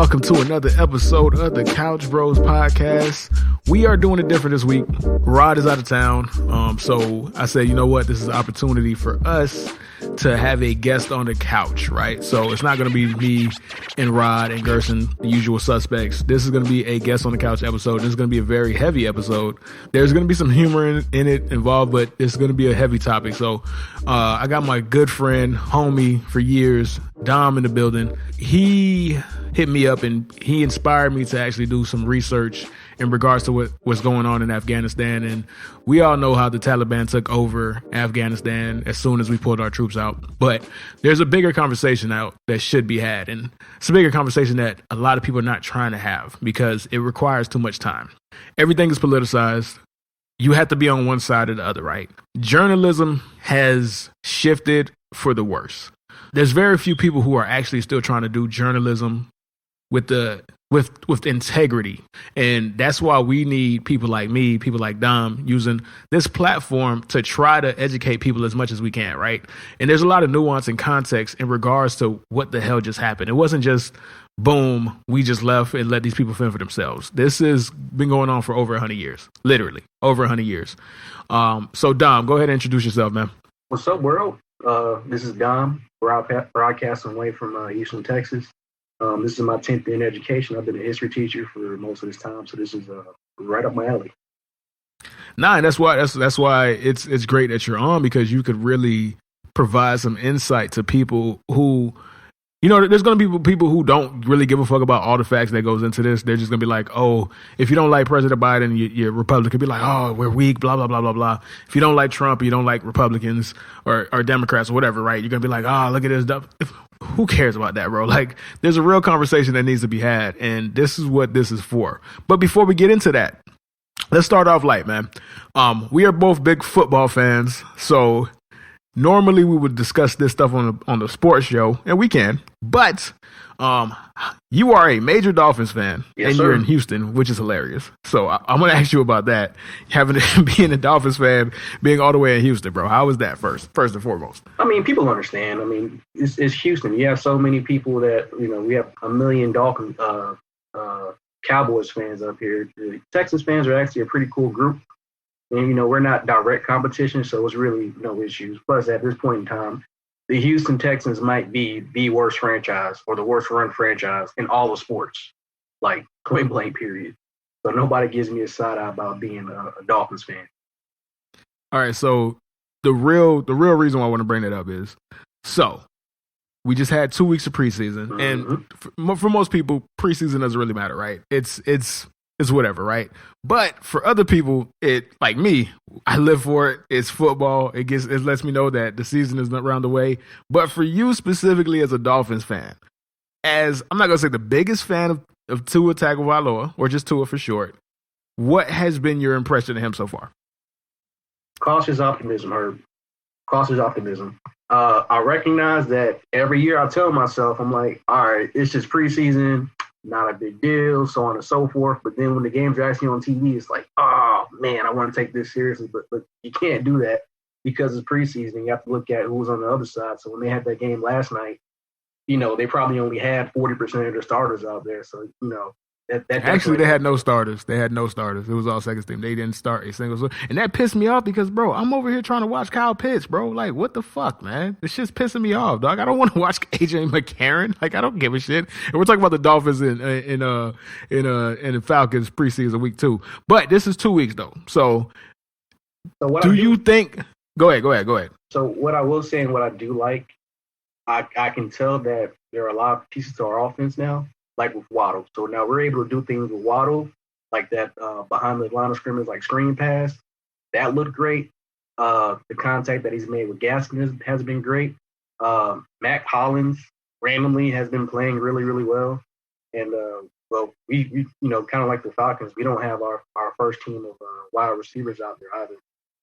welcome to another episode of the Couch Bros podcast. We are doing it different this week. Rod is out of town, so I said, you know what, this is an opportunity for us to have a guest on the couch, right? So it's not going to be me and Rod and Gerson, the usual suspects. This is going to be a guest on the couch episode. This is going to be a very heavy episode. There's going to be some humor in it involved, but it's going to be a heavy topic. So I got my good friend, homie for years, Dom, in the building. He hit me up and he inspired me to actually do some research in regards to what's going on in Afghanistan. And we all know how the Taliban took over Afghanistan as soon as we pulled our troops out. But there's a bigger conversation out that should be had. And it's a bigger conversation that a lot of people are not trying to have because it requires too much time. Everything is politicized. You have to be on one side or the other, right? Journalism has shifted for the worse. There's very few people who are actually still trying to do journalism with integrity. And that's why we need people like me, people like Dom, using this platform to try to educate people as much as we can, right? And there's a lot of nuance and context in regards to what the hell just happened. It wasn't just, boom, we just left and let these people fend for themselves. This has been going on for over 100 years, literally, over 100 years. So Dom, go ahead and introduce yourself, man. What's up, world? This is Dom, broadcasting away from Houston, Texas. This is my 10th year in education. I've been a history teacher for most of this time, so this is right up my alley. Nah, and that's why it's great that you're on, because you could really provide some insight to people who, you know, there's going to be people who don't really give a fuck about all the facts that goes into this. They're just going to be like, oh, if you don't like President Biden, you're Republican. Be like, oh, we're weak, blah, blah, blah, blah, blah. If you don't like Trump, or you don't like Republicans or Democrats or whatever, right? You're going to be like, oh, look at this stuff. Who cares about that, bro? Like, there's a real conversation that needs to be had, and this is what this is for. But before we get into that, let's start off light, man. We are both big football fans, so normally we would discuss this stuff on the sports show, and we can. But you are a major Dolphins fan, yes, and sir. You're in Houston, which is hilarious. So I'm going to ask you about that. Being a Dolphins fan, being all the way in Houston, bro. How was that first and foremost? I mean, people understand. I mean, it's Houston. You have so many people that, you know, we have 1 million Cowboys fans up here. The Texans fans are actually a pretty cool group. And, you know, we're not direct competition, so it's really no issues. Plus, at this point in time, the Houston Texans might be the worst franchise or the worst run franchise in all of sports, like point blank period. So nobody gives me a side eye about being a Dolphins fan. All right, so the real reason why I want to bring that up is, so we just had 2 weeks of preseason, Mm-hmm. and for most people, preseason doesn't really matter, right? It's whatever, right? But for other people, it, like me, I live for it. It's football. It lets me know that the season is not around the way. But for you specifically as a Dolphins fan, as I'm not gonna say the biggest fan of Tua Tagovailoa, or just Tua for short, what has been your impression of him so far? Cautious optimism, Herb. Cautious optimism. I recognize that every year I tell myself, I'm like, all right, it's just preseason, not a big deal, so on and so forth. But then when the games are actually on TV, it's like, oh, man, I want to take this seriously. But you can't do that because it's preseason. You have to look at who was on the other side. So when they had that game last night, you know, they probably only had 40% of their starters out there. So, you know, that actually, they had no starters. It was all second team. They didn't start a single. And that pissed me off because, bro, I'm over here trying to watch Kyle Pitts, bro. Like, what the fuck, man? This shit's pissing me off, dog. I don't want to watch AJ McCarron. Like, I don't give a shit. And we're talking about the Dolphins in the Falcons preseason week 2. But this is 2 weeks though. So do you think? Go ahead. So what I will say and what I do like, I can tell that there are a lot of pieces to our offense now. Like with Waddle. So now we're able to do things with Waddle, like that behind the line of scrimmage, like screen pass. That looked great. The contact that he's made with Gaskin has been great. Mac Hollins randomly has been playing really, really well. And, well, we you know, kind of like the Falcons, we don't have our first team of wide receivers out there either.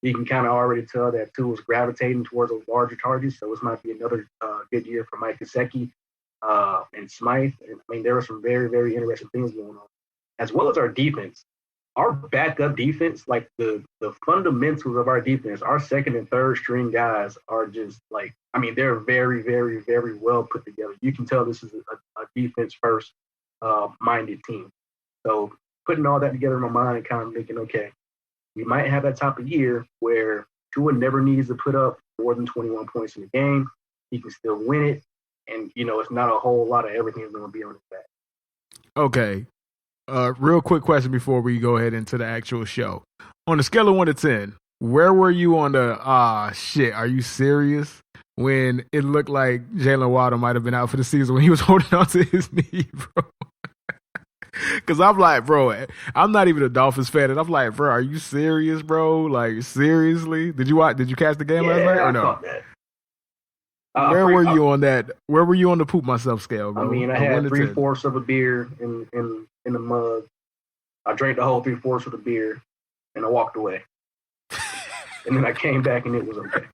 You can kind of already tell that Tua is gravitating towards those larger targets. So this might be another good year for Mike Gesicki. And Smythe. And, I mean, there are some very, very interesting things going on, as well as our defense. Our backup defense, like the fundamentals of our defense, our second and third string guys are just like, I mean, they're very, very, very well put together. You can tell this is a defense first minded team. So putting all that together in my mind, kind of thinking, okay, you might have that type of year where Tua never needs to put up more than 21 points in the game. He can still win it. And, it's not a whole lot of everything is going to be on his back. Okay. Real quick question before we go ahead into the actual show. On a scale of 1 to 10, where were you on the, shit, are you serious? When it looked like Jalen Waddle might have been out for the season when he was holding on to his knee, bro. Because I'm like, bro, I'm not even a Dolphins fan, and I'm like, bro, are you serious, bro? Like, seriously? Did you catch the game last night or no? I thought that. Where were you on that? Where were you on the poop myself scale, bro? I mean, I had 3/4 of a beer in the mug. I drank the whole 3/4 of the beer, and I walked away. And then I came back, and it was okay.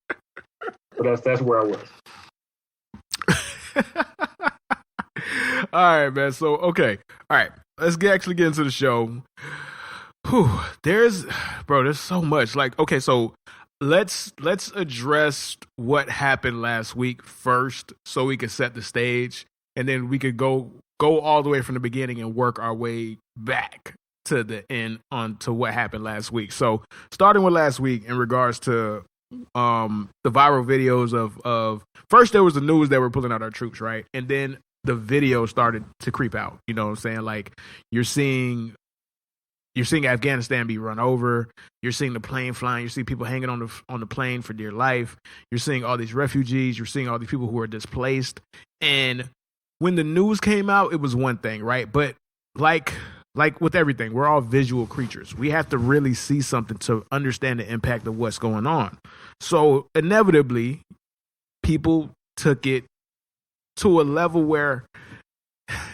So that's where I was. All right, man. So, okay. All right. Let's actually get into the show. Whew. There's so much. Like, okay, so let's address what happened last week first so we can set the stage, and then we could go all the way from the beginning and work our way back to the end onto what happened last week. So, starting with last week in regards to the viral videos of first there was the news that we're pulling out our troops, right? And then the video started to creep out. You know what I'm saying? Like you're seeing Afghanistan be run over. You're seeing the plane flying. You see people hanging on the plane for dear life. You're seeing all these refugees. You're seeing all these people who are displaced. And when the news came out, it was one thing, right? But like with everything, we're all visual creatures. We have to really see something to understand the impact of what's going on. So inevitably, people took it to a level where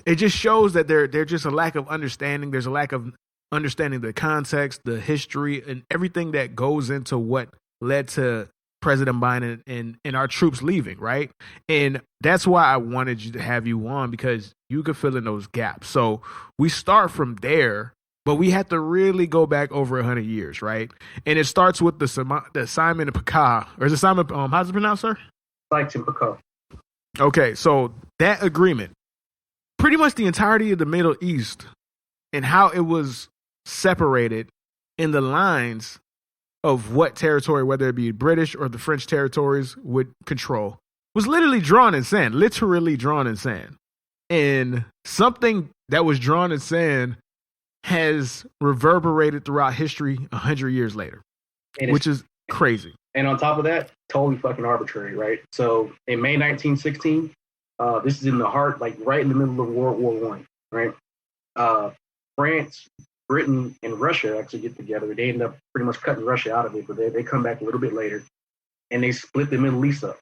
it just shows that there's just a lack of understanding. There's a lack of understanding the context, the history, and everything that goes into what led to President Biden and our troops leaving, right? And that's why I wanted you to have you on, because you could fill in those gaps. So we start from there, but we have to really go back over 100 years, right? And it starts with the Simon and Pekah, or is it Simon? How's it pronounced, sir? Simon Pekah. Okay, so that agreement, pretty much the entirety of the Middle East and how it was separated in the lines of what territory, whether it be British or the French territories, would control, was literally drawn in sand. And something that was drawn in sand has reverberated throughout history 100 years later, which is crazy. And on top of that, totally fucking arbitrary, right? So in May 1916, this is in the heart, like right in the middle of World War I, right? France, Britain, and Russia actually get together. They end up pretty much cutting Russia out of it, but they come back a little bit later, and they split the Middle East up.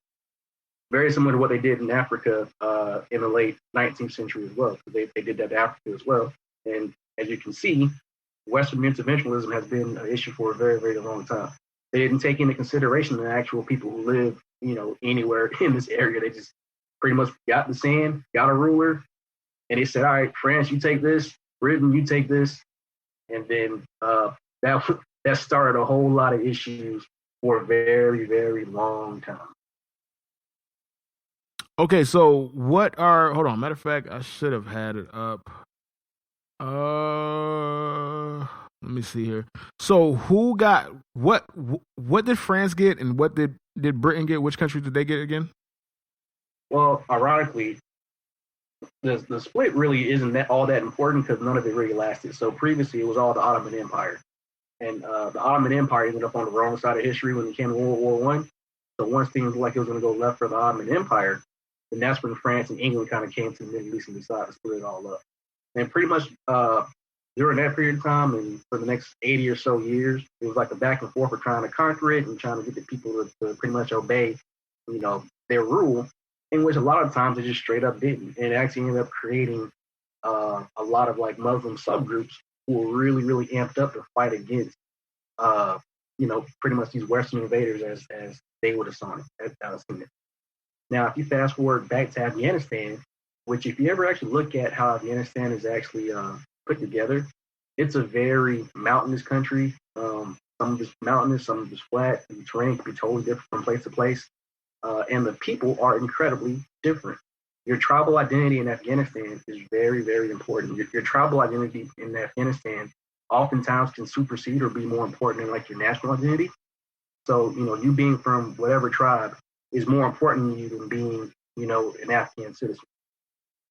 Very similar to what they did in Africa in the late 19th century as well. They did that to Africa as well. And as you can see, Western interventionism has been an issue for a very, very long time. They didn't take into consideration the actual people who live, anywhere in this area. They just pretty much got the sand, got a ruler, and they said, all right, France, you take this, Britain, you take this. And then that started a whole lot of issues for a very, very long time. Okay, so hold on, matter of fact, I should have had it up. Let me see here. So who got what did France get, and what did Britain get? Which country did they get again? Well, ironically, the split really isn't all that important because none of it really lasted. So previously it was all the Ottoman Empire. And the Ottoman Empire ended up on the wrong side of history when it came to World War I. So once things looked like it was going to go left for the Ottoman Empire, then that's when France and England kind of came to the Middle East and decided to split it all up. And pretty much during that period of time and for the next 80 or so years, it was like a back and forth for trying to conquer it and trying to get the people to pretty much obey, their rule, in which a lot of times they just straight up didn't. And it actually ended up creating a lot of like Muslim subgroups who were really, really amped up to fight against, pretty much these Western invaders as they would have seen it. Now, if you fast forward back to Afghanistan, which if you ever actually look at how Afghanistan is actually put together, it's a very mountainous country. Some of it's mountainous, some of it's flat. The terrain can be totally different from place to place. And the people are incredibly different. your tribal identity in Afghanistan is very, very important. Your tribal identity in Afghanistan oftentimes can supersede or be more important than like your national identity. So, you being from whatever tribe is more important to you than being, an Afghan citizen.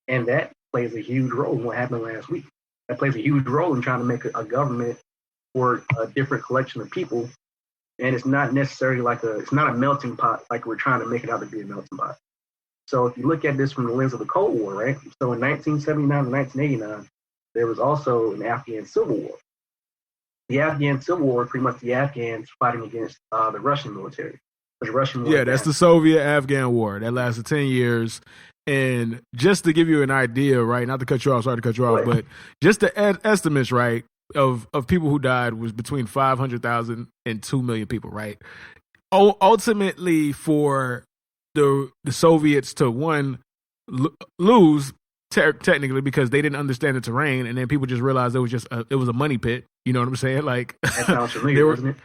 And that plays a huge role in what happened last week. That plays a huge role in trying to make a government for a different collection of people. And it's not necessarily it's not a melting pot like we're trying to make it out to be a melting pot. So if you look at this from the lens of the Cold War, right? So in 1979 to 1989, there was also an Afghan Civil War. The Afghan Civil War, pretty much the Afghans fighting against the Russian military. That's the Soviet-Afghan War. That lasted 10 years. And just to give you an idea, right, not to cut you off, sorry to cut you off, but just the estimates, right, of people who died was between 500,000 and 2 million people, right? Ultimately, for the Soviets to, lose technically because they didn't understand the terrain, and then people just realized it was a money pit. You know what I'm saying? Like, that sounds familiar, doesn't it?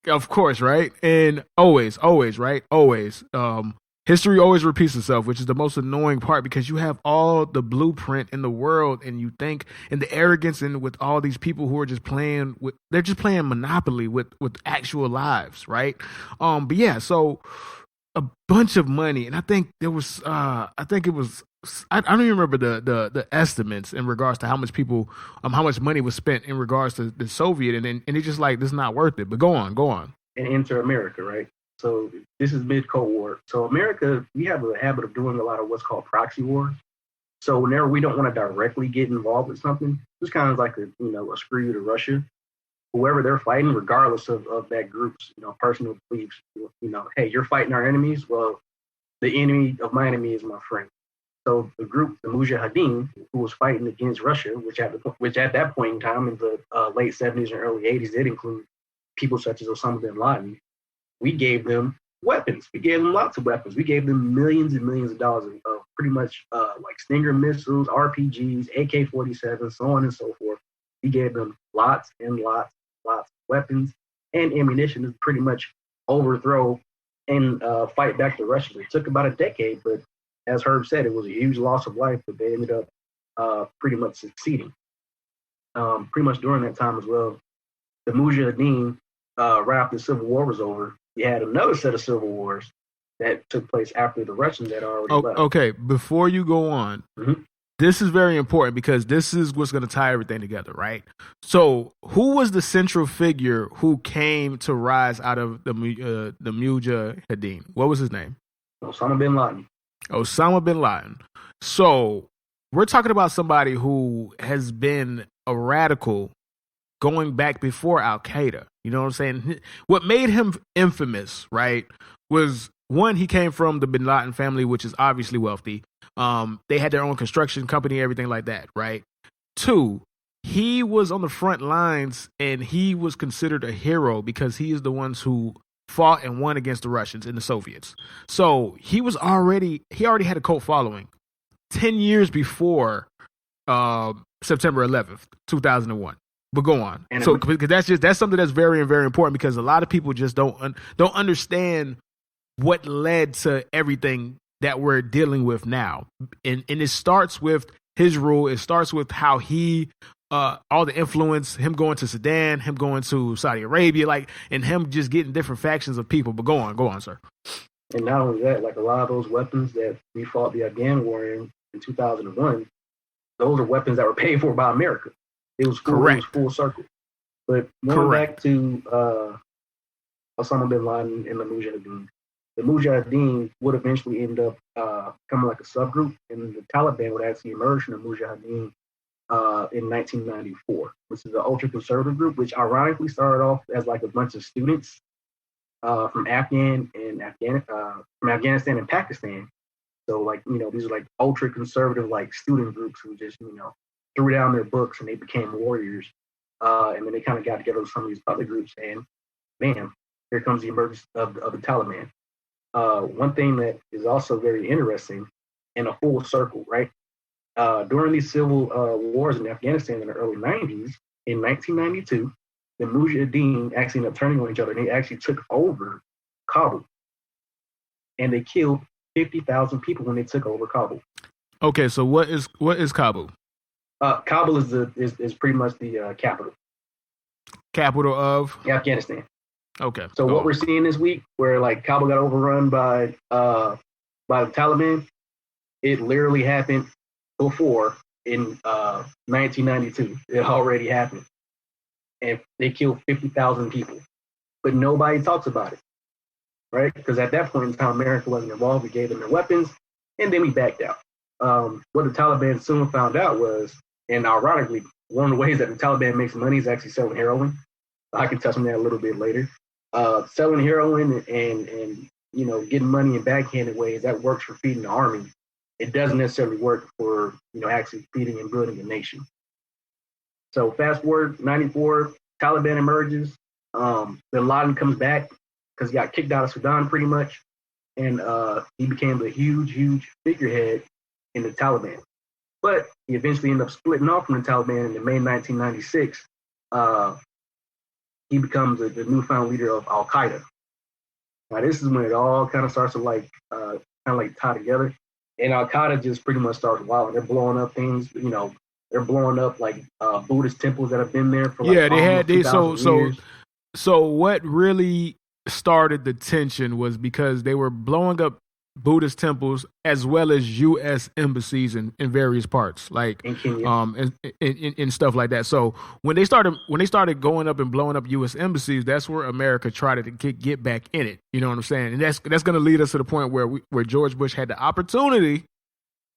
Of course, right? And always, right? Always. History always repeats itself, which is the most annoying part because you have all the blueprint in the world and you think, and the arrogance and with all these people who are just they're just playing Monopoly with actual lives, right? But yeah, so a bunch of money. And I think there was, I don't even remember the estimates in regards to how much money was spent in regards to the Soviet. And it's just like, this is not worth it, but go on. And enter America, right? So this is mid-Cold War. So America, we have a habit of doing a lot of what's called proxy wars. So whenever we don't want to directly get involved with something, it's kind of like a screw you to Russia. Whoever they're fighting, regardless of that group's personal beliefs, hey, you're fighting our enemies. Well, the enemy of my enemy is my friend. So the group, the Mujahideen, who was fighting against Russia, which at that point in time in the late 70s and early 80s did include people such as Osama bin Laden. We gave them weapons. We gave them lots of weapons. We gave them millions and millions of dollars of pretty much like Stinger missiles, RPGs, AK-47, so on and so forth. We gave them lots and lots of weapons and ammunition to pretty much overthrow and fight back the Russians. It took about a decade, but as Herb said, it was a huge loss of life, but they ended up pretty much succeeding. Pretty much during that time as well, the Mujahideen, right after the Civil War was over, you had another set of civil wars that took place after the Russians had already left. Okay, before you go on, this is very important because this is what's going to tie everything together, right? So, who was the central figure who came to rise out of the Mujahideen? What was his name? Osama bin Laden. Osama bin Laden. So, we're talking about somebody who has been a radical going back before Al-Qaeda. You know what I'm saying? What made him infamous, right, was one, he came from the bin Laden family, which is obviously wealthy. They had their own construction company, everything like that, right? Two, he was on the front lines and he was considered a hero because he is the ones who fought and won against the Russians and the Soviets. So he already had a cult following 10 years before September 11th, 2001. But go on. So because that's something that's very, very important because a lot of people just don't understand what led to everything that we're dealing with now. And it starts with his rule. It starts with how he all the influence, him going to Sudan, him going to Saudi Arabia, and him just getting different factions of people. But go on, sir. And not only that, like a lot of those weapons that we fought the Afghan war in 2001, those are weapons that were paid for by America. It was full circle. But going back to Osama bin Laden and the Mujahideen would eventually end up becoming like a subgroup, and the Taliban would actually emerge from the Mujahideen in 1994, which is an ultra-conservative group, which ironically started off as like a bunch of students from Afghanistan and Pakistan. So these are like ultra-conservative like student groups who just threw down their books and they became warriors. And then they kind of got together with some of these other groups, and bam, here comes the emergence of the Taliban. One thing that is also very interesting in a full circle, right? During these civil wars in Afghanistan in the early 90s, in 1992, the Mujahideen actually ended up turning on each other, and they actually took over Kabul. And they killed 50,000 people when they took over Kabul. Okay, so what is Kabul? Kabul is pretty much the capital. Capital of Afghanistan. Okay. So what we're seeing this week, where like Kabul got overrun by the Taliban, it literally happened before in 1992. It already happened, and they killed 50,000 people, but nobody talks about it, right? Because at that point in time, America wasn't involved. We gave them their weapons, and then we backed out. What the Taliban soon found out was, and ironically, one of the ways that the Taliban makes money is actually selling heroin. I can touch on that a little bit later. Selling heroin and getting money in backhanded ways, that works for feeding the army. It doesn't necessarily work for actually feeding and building a nation. So fast forward 94, Taliban emerges. Bin Laden comes back because he got kicked out of Sudan pretty much, and he became a huge figurehead in the Taliban. But he eventually ended up splitting off from the Taliban in May 1996. He becomes the newfound leader of Al Qaeda. Now this is when it all kind of starts to tie together, and Al Qaeda just pretty much starts wilding. They're blowing up things, they're blowing up like Buddhist temples that have been there for years. So what really started the tension was because they were blowing up Buddhist temples as well as U.S. embassies in various parts, like in Kenya, and stuff like that. So when they started going up and blowing up U.S. embassies, that's where America tried to get back in it. You know what I'm saying? And that's going to lead us to the point where George Bush had the opportunity.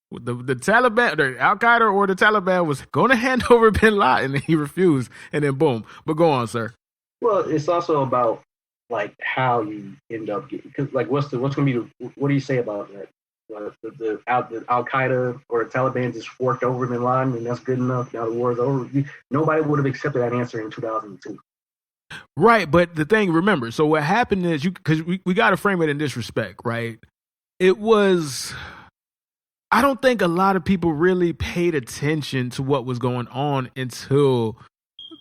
The Taliban, the Al Qaeda or the Taliban was going to hand over Bin Laden, and he refused, and then boom. But go on, sir. Well, it's also about like how you end up getting, because like what's going to be what do you say about that? The Al Qaeda or the Taliban just forked over Bin Laden, and that's good enough. Now the war's over. Nobody would have accepted that answer in 2002. Right, but the thing, remember, so what happened is because we got to frame it in this respect, right? It was. I don't think a lot of people really paid attention to what was going on until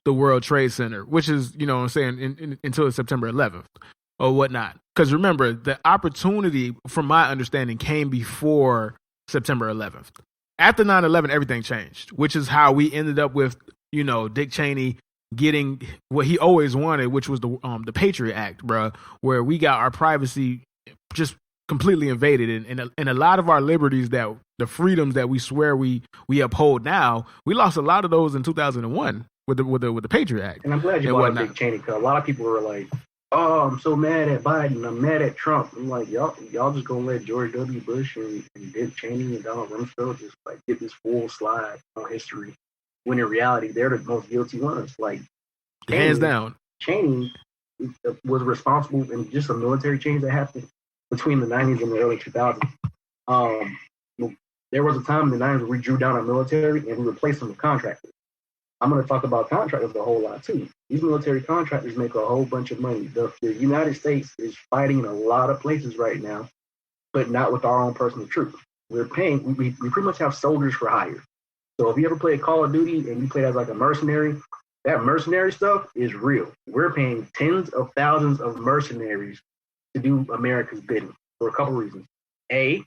the World Trade Center, which is, what I'm saying, until September 11th or whatnot. Because remember, the opportunity, from my understanding, came before September 11th. After 9/11, everything changed, which is how we ended up with, Dick Cheney getting what he always wanted, which was the Patriot Act, bro, where we got our privacy just completely invaded, and a lot of our liberties, that the freedoms that we swear we uphold now, we lost a lot of those in 2001 with the Patriot Act. And I'm glad you brought up Dick Cheney, because a lot of people were like, "Oh, I'm so mad at Biden. I'm mad at Trump." I'm like, y'all just gonna let George W. Bush and Dick Cheney and Donald Rumsfeld just like get this full slide on history, when in reality they're the most guilty ones. Like hands down, Cheney was responsible in just a military change that happened between the 90s and the early 2000s. There was a time in the 90s where we drew down our military and we replaced them with contractors. I'm going to talk about contractors a whole lot too. These military contractors make a whole bunch of money. The United States is fighting in a lot of places right now, but not with our own personal troops. We're paying, we pretty much have soldiers for hire. So if you ever play Call of Duty and you play as like a mercenary, that mercenary stuff is real. We're paying tens of thousands of mercenaries to do America's bidding for a couple reasons. A,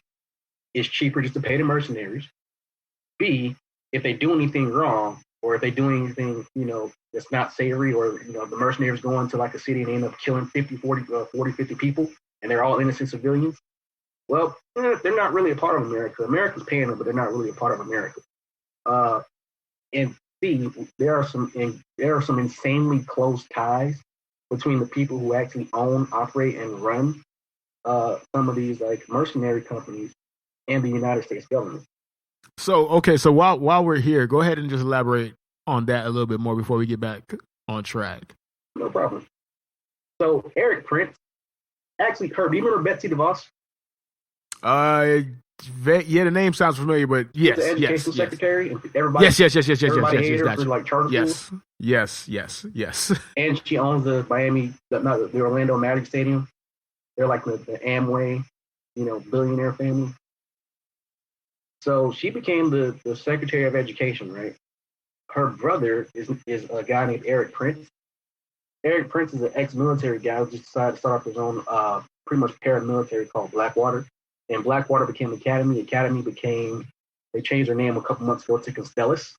it's cheaper just to pay the mercenaries. B, if they do anything wrong, or if they do anything, that's not savory, or, the mercenaries go into like a city and they end up killing 50 people, and they're all innocent civilians, well, they're not really a part of America. America's paying them, but they're not really a part of America. And C, there are some insanely close ties between the people who actually own, operate, and run some of these like mercenary companies and the United States government. So while we're here, go ahead and just elaborate on that a little bit more before we get back on track. No problem. So Erik Prince actually heard. Do you remember Betsy DeVos? Yeah, the name sounds familiar, but yes, the education secretary, and everybody. Yes. Everybody hated her for like charter schools. Yes. And she owns the the Orlando Magic Stadium. They're like the Amway, billionaire family. So she became the Secretary of Education, right? Her brother is a guy named Erik Prince. Erik Prince is an ex-military guy who just decided to start up his own pretty much paramilitary called Blackwater. And Blackwater became Academy. Academy became They changed their name a couple months ago to Constellus,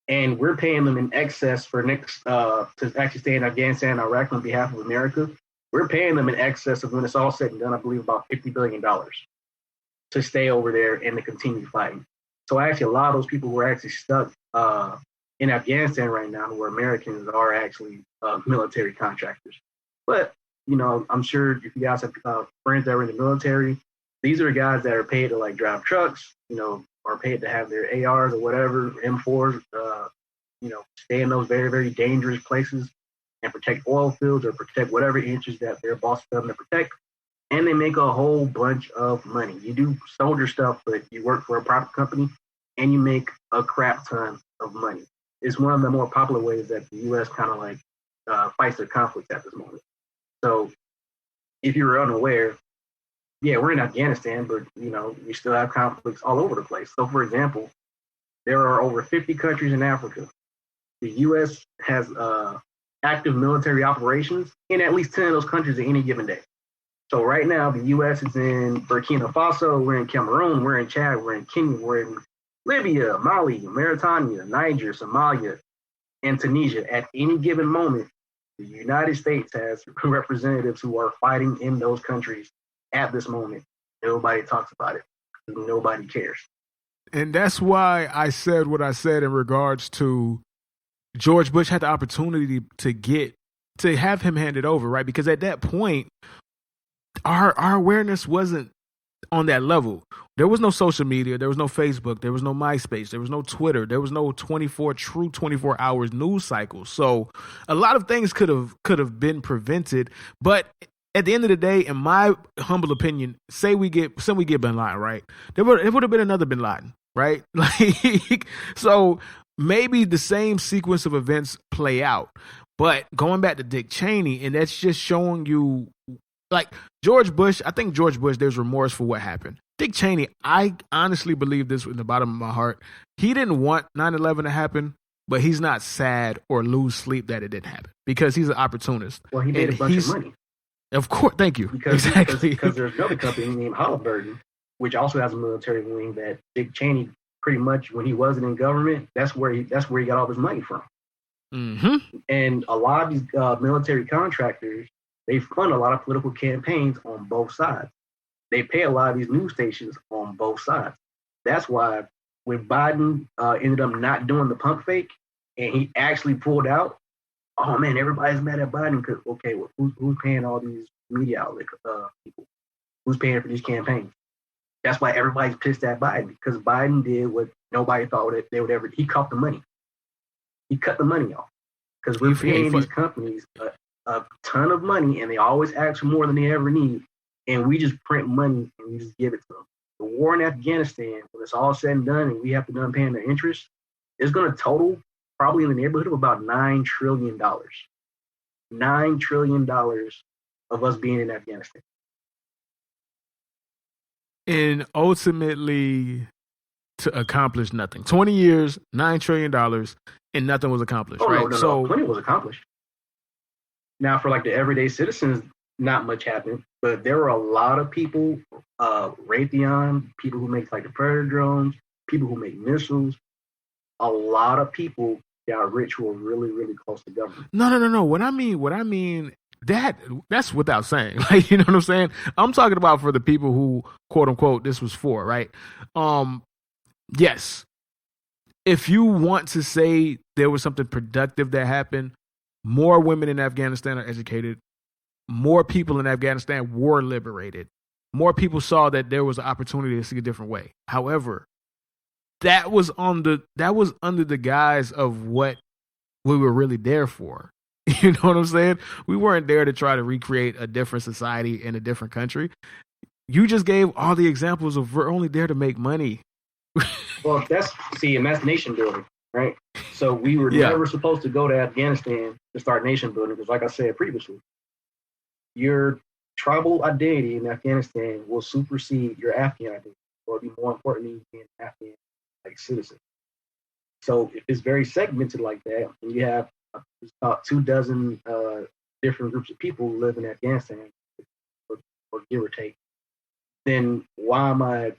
and we're paying them in excess for next to actually stay in Afghanistan and Iraq on behalf of America. We're paying them in excess of, when it's all said and done, I believe about $50 billion to stay over there and to continue fighting. So actually, a lot of those people who are actually stuck in Afghanistan right now, who are Americans, are actually military contractors. But I'm sure if you guys have friends that are in the military, these are guys that are paid to like drive trucks, or paid to have their ARs or whatever, M4s, stay in those very, very dangerous places and protect oil fields or protect whatever inches that their boss tells them to protect. And they make a whole bunch of money. You do soldier stuff, but you work for a private company and you make a crap ton of money. It's one of the more popular ways that the U.S. kind of like fights their conflicts at this moment. So if you're unaware, yeah, we're in Afghanistan, but we still have conflicts all over the place. So, for example, there are over 50 countries in Africa. The U.S. has active military operations in at least 10 of those countries at any given day. So right now, the U.S. is in Burkina Faso, we're in Cameroon, we're in Chad, we're in Kenya, we're in Libya, Mali, Mauritania, Niger, Somalia, and Tunisia. At any given moment, the United States has representatives who are fighting in those countries at this moment. Nobody talks about it. Nobody cares. And that's why I said what I said in regards to George Bush had the opportunity to have him handed over, right? Because at that point, our awareness wasn't on that level. There was no social media. There was no Facebook. There was no MySpace. There was no Twitter. There was no 24 hours news cycle. So a lot of things could have been prevented. But at the end of the day, in my humble opinion, say we get Bin Laden, right? It would have been another Bin Laden, right? So maybe the same sequence of events play out. But going back to Dick Cheney, and that's just showing you, like George Bush, I think George Bush, there's remorse for what happened. Dick Cheney, I honestly believe this in the bottom of my heart. He didn't want 9/11 to happen, but he's not sad or lose sleep that it didn't happen because he's an opportunist. Well, he made a bunch of money. Of course, thank you. Because there's another company named Halliburton, which also has a military wing that Dick Cheney pretty much, when he wasn't in government, that's where he got all his money from. Mm-hmm. And a lot of these military contractors, they fund a lot of political campaigns on both sides. They pay a lot of these news stations on both sides. That's why when Biden ended up not doing the pump fake and he actually pulled out, oh man, everybody's mad at Biden because, okay, well, who's paying all these media outlet people? Who's paying for these campaigns? That's why everybody's pissed at Biden, because Biden did what nobody thought they would ever. He caught the money. He cut the money off because we're paying these companies a ton of money, and they always ask for more than they ever need, and we just print money and we just give it to them. The war in Afghanistan, when it's all said and done, and we have to done paying their interest, is going to total probably in the neighborhood of about $9 trillion. $9 trillion of us being in Afghanistan. And ultimately to accomplish nothing. 20 years, $9 trillion, and nothing was accomplished, right? No. Plenty was accomplished. Now, for like the everyday citizens, not much happened, but there were a lot of people, Raytheon, people who make like the Predator drones, people who make missiles, a lot of people got rich who were really, really close to government. No. What I mean, that's without saying. Like, you know what I'm saying? I'm talking about for the people who, quote unquote, this was for, right? Yes. If you want to say there was something productive that happened, more women in Afghanistan are educated. More people in Afghanistan were liberated. More people saw that there was an opportunity to see a different way. However, that was under the guise of what we were really there for. You know what I'm saying? We weren't there to try to recreate a different society in a different country. You just gave all the examples of we're only there to make money. Well, that's nation building, right? So we were never supposed to go to Afghanistan to start nation building because, like I said previously, your tribal identity in Afghanistan will supersede your Afghan identity, or be more important than you being an Afghan like citizen. So if it's very segmented like that, and you have about 24 different groups of people who live in Afghanistan, or give or take, then why am I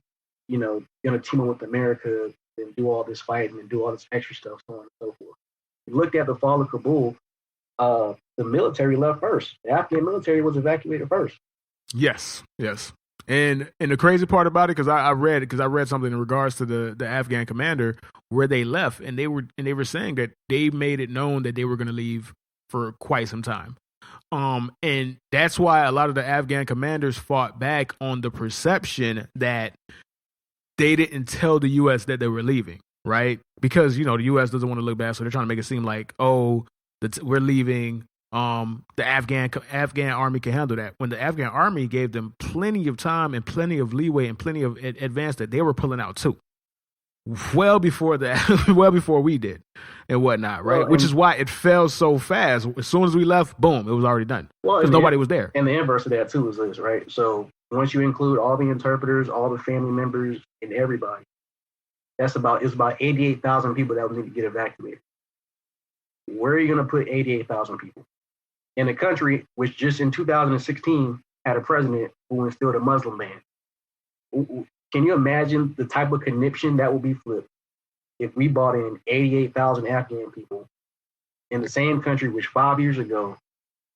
going to team up with America and do all this fighting and do all this extra stuff, so on and so forth. You look at the fall of Kabul, the military left first. The Afghan military was evacuated first. Yes. And the crazy part about it, because I read something in regards to the Afghan commander where they left, and they were saying that they made it known that they were going to leave for quite some time. And that's why a lot of the Afghan commanders fought back on the perception that they didn't tell the U.S. that they were leaving, right? Because, the U.S. doesn't want to look bad, so they're trying to make it seem like, we're leaving. The Afghan army can handle that. When the Afghan army gave them plenty of time and plenty of leeway and plenty of advance that they were pulling out too. Well before we did and whatnot, right? Well, which is why it fell so fast. As soon as we left, boom, it was already done. Because nobody was there. And the inverse of that too is this, right? So once you include all the interpreters, all the family members, and everybody, it's about 88,000 people that would need to get evacuated. Where are you going to put 88,000 people? In a country which just in 2016 had a president who instilled a Muslim ban. Can you imagine the type of conniption that will be flipped if we brought in 88,000 Afghan people in the same country which 5 years ago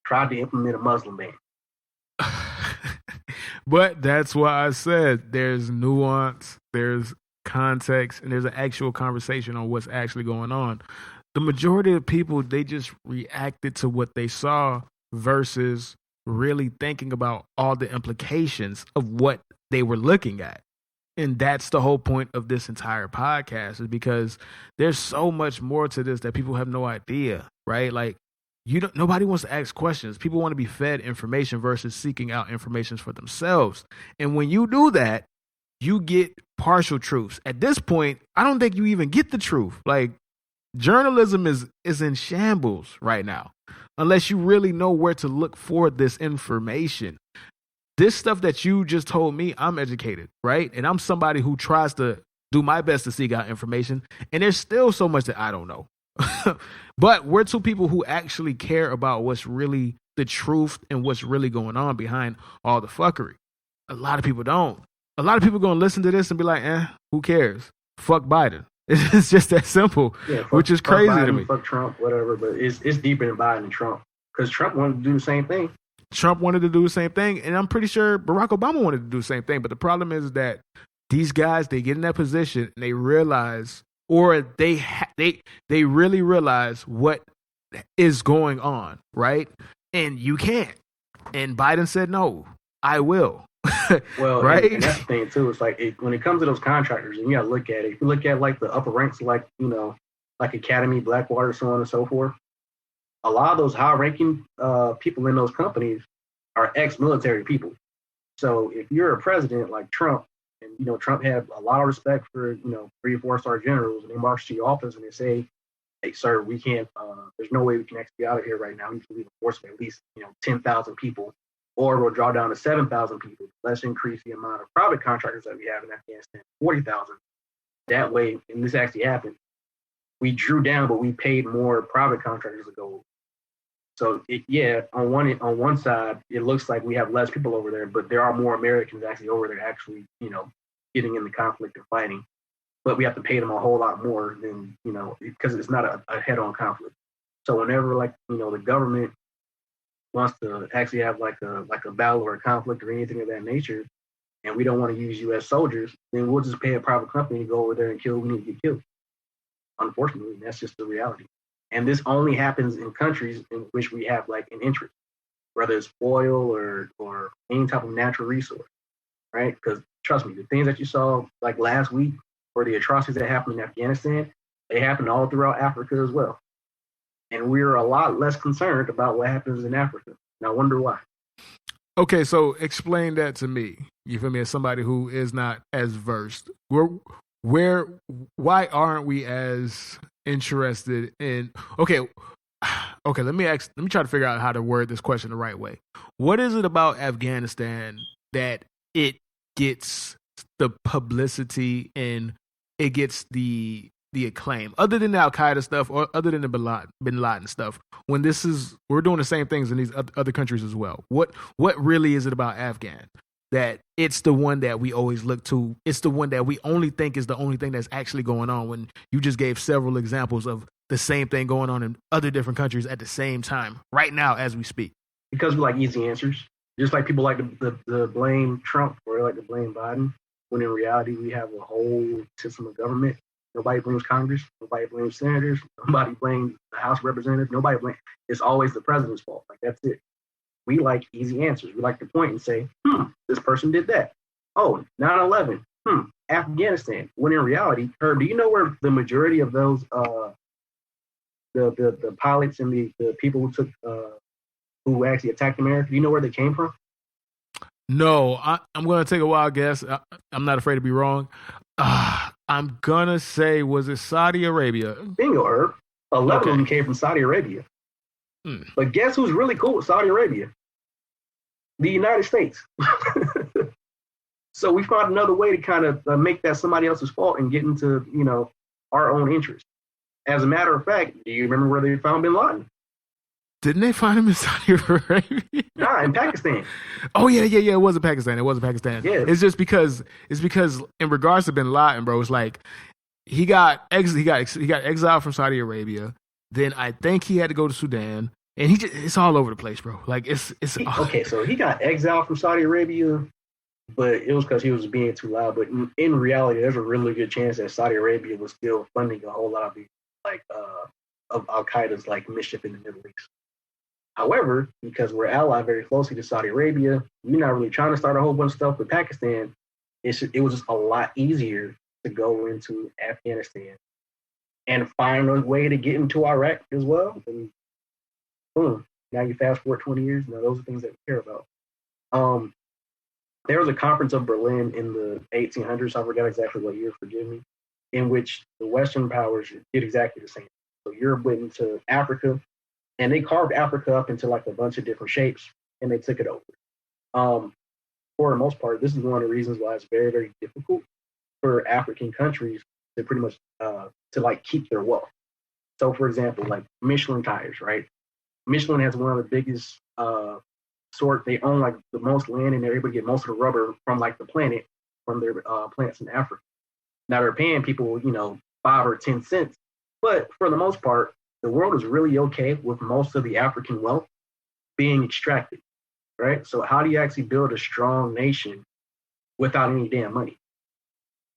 tried to implement a Muslim ban? But that's why I said there's nuance, there's context, and there's an actual conversation on what's actually going on. The majority of people, they just reacted to what they saw versus really thinking about all the implications of what they were looking at. And that's the whole point of this entire podcast, is because there's so much more to this that people have no idea, right? Like, nobody wants to ask questions. People want to be fed information versus seeking out information for themselves. And when you do that, you get partial truths. At this point, I don't think you even get the truth. Like, journalism is in shambles right now, unless you really know where to look for this information. This stuff that you just told me, I'm educated, right? And I'm somebody who tries to do my best to seek out information. And there's still so much that I don't know. But we're two people who actually care about what's really the truth and what's really going on behind all the fuckery. A lot of people don't. A lot of people going to listen to this and be like, who cares? Fuck Biden. It's just that simple, which is crazy Biden, to me. Fuck Trump, whatever, but it's deeper than Biden and Trump, because Trump wanted to do the same thing. Trump wanted to do the same thing, and I'm pretty sure Barack Obama wanted to do the same thing. But the problem is that these guys, they get in that position and they realize, or they really realize what is going on, right? And you can't. And Biden said, no, I will. Well, right? And that's the thing too. It's like when it comes to those contractors, and you gotta look at it. If you look at like the upper ranks, like like Academy, Blackwater, so on and so forth. A lot of those high-ranking people in those companies are ex-military people. So if you're a president like Trump, and Trump had a lot of respect for 3 or 4-star generals, and they march to your office and they say, "Hey, sir, we can't. There's no way we can actually be out of here right now. We need to leave a force of at least 10,000 people." Or we'll draw down to 7,000 people. Let's increase the amount of private contractors that we have in Afghanistan, 40,000. That way, and this actually happened, we drew down, but we paid more private contractors to go. So, on one side, it looks like we have less people over there, but there are more Americans actually over there actually, getting in the conflict and fighting. But we have to pay them a whole lot more than, because it's not a head-on conflict. So whenever, the government wants to actually have like a battle or a conflict or anything of that nature, and we don't want to use U.S. soldiers, then we'll just pay a private company to go over there and kill who we need to get killed. Unfortunately, that's just the reality. And this only happens in countries in which we have like an interest, whether it's oil or any type of natural resource, right? Because trust me, the things that you saw like last week, or the atrocities that happened in Afghanistan, they happened all throughout Africa as well. And we're a lot less concerned about what happens in Africa. And I wonder why. Okay, so explain that to me. You feel me? As somebody who is not as versed, why aren't we as interested in? Okay. Let me try to figure out how to word this question the right way. What is it about Afghanistan that it gets the publicity and it gets the acclaim, other than the Al-Qaeda stuff or other than the Bin Laden stuff, when we're doing the same things in these other countries as well? What really is it about Afghan that it's the one that we always look to. It's the one that we only think is the only thing that's actually going on, when you just gave several examples of the same thing going on in other different countries at the same time right now as we speak. Because we like easy answers. Just like people like to blame Trump or like to blame Biden, when in reality we have a whole system of government. Nobody blames Congress. Nobody blames senators. Nobody blames the House of Representatives. Nobody blames. It's always the president's fault. Like, that's it. We like easy answers. We like to point and say, this person did that. Oh, 9/11. Afghanistan. When in reality, Herb, do you know where the majority of those the pilots and the people who took who actually attacked America, do you know where they came from? No, I'm going to take a wild guess. I'm not afraid to be wrong. I'm going to say, was it Saudi Arabia? Bingo, Herb. 11 of them came from Saudi Arabia. But guess who's really cool with Saudi Arabia? The United States. So we found another way to kind of make that somebody else's fault and get into, our own interest. As a matter of fact, do you remember where they found Bin Laden? Didn't they find him in Saudi Arabia? Nah, in Pakistan. Oh yeah. It was in Pakistan. Yeah. It's because in regards to Bin Laden, bro, it's like he got exiled from Saudi Arabia. Then I think he had to go to Sudan, and it's all over the place, bro. Like it's okay. So he got exiled from Saudi Arabia, but it was because he was being too loud. But in reality, there's a really good chance that Saudi Arabia was still funding a whole lot of the of Al Qaeda's mischief in the Middle East. However, because we're allied very closely to Saudi Arabia, we're not really trying to start a whole bunch of stuff with Pakistan. It was just a lot easier to go into Afghanistan and find a way to get into Iraq as well. And boom, now you fast forward 20 years. Now those are things that we care about. There was a conference of Berlin in the 1800s. I forgot exactly what year, forgive me, in which the Western powers did exactly the same. So Europe went into Africa, and they carved Africa up into a bunch of different shapes, and they took it over. For the most part, this is one of the reasons why it's very, very difficult for African countries to pretty much to keep their wealth. So, for example, Michelin tires, right? Michelin has one of the biggest they own the most land, and they're able to get most of the rubber from the planet from their plants in Africa. Now they're paying people 5 or 10 cents, but for the most part, the world is really okay with most of the African wealth being extracted, right? So how do you actually build a strong nation without any damn money?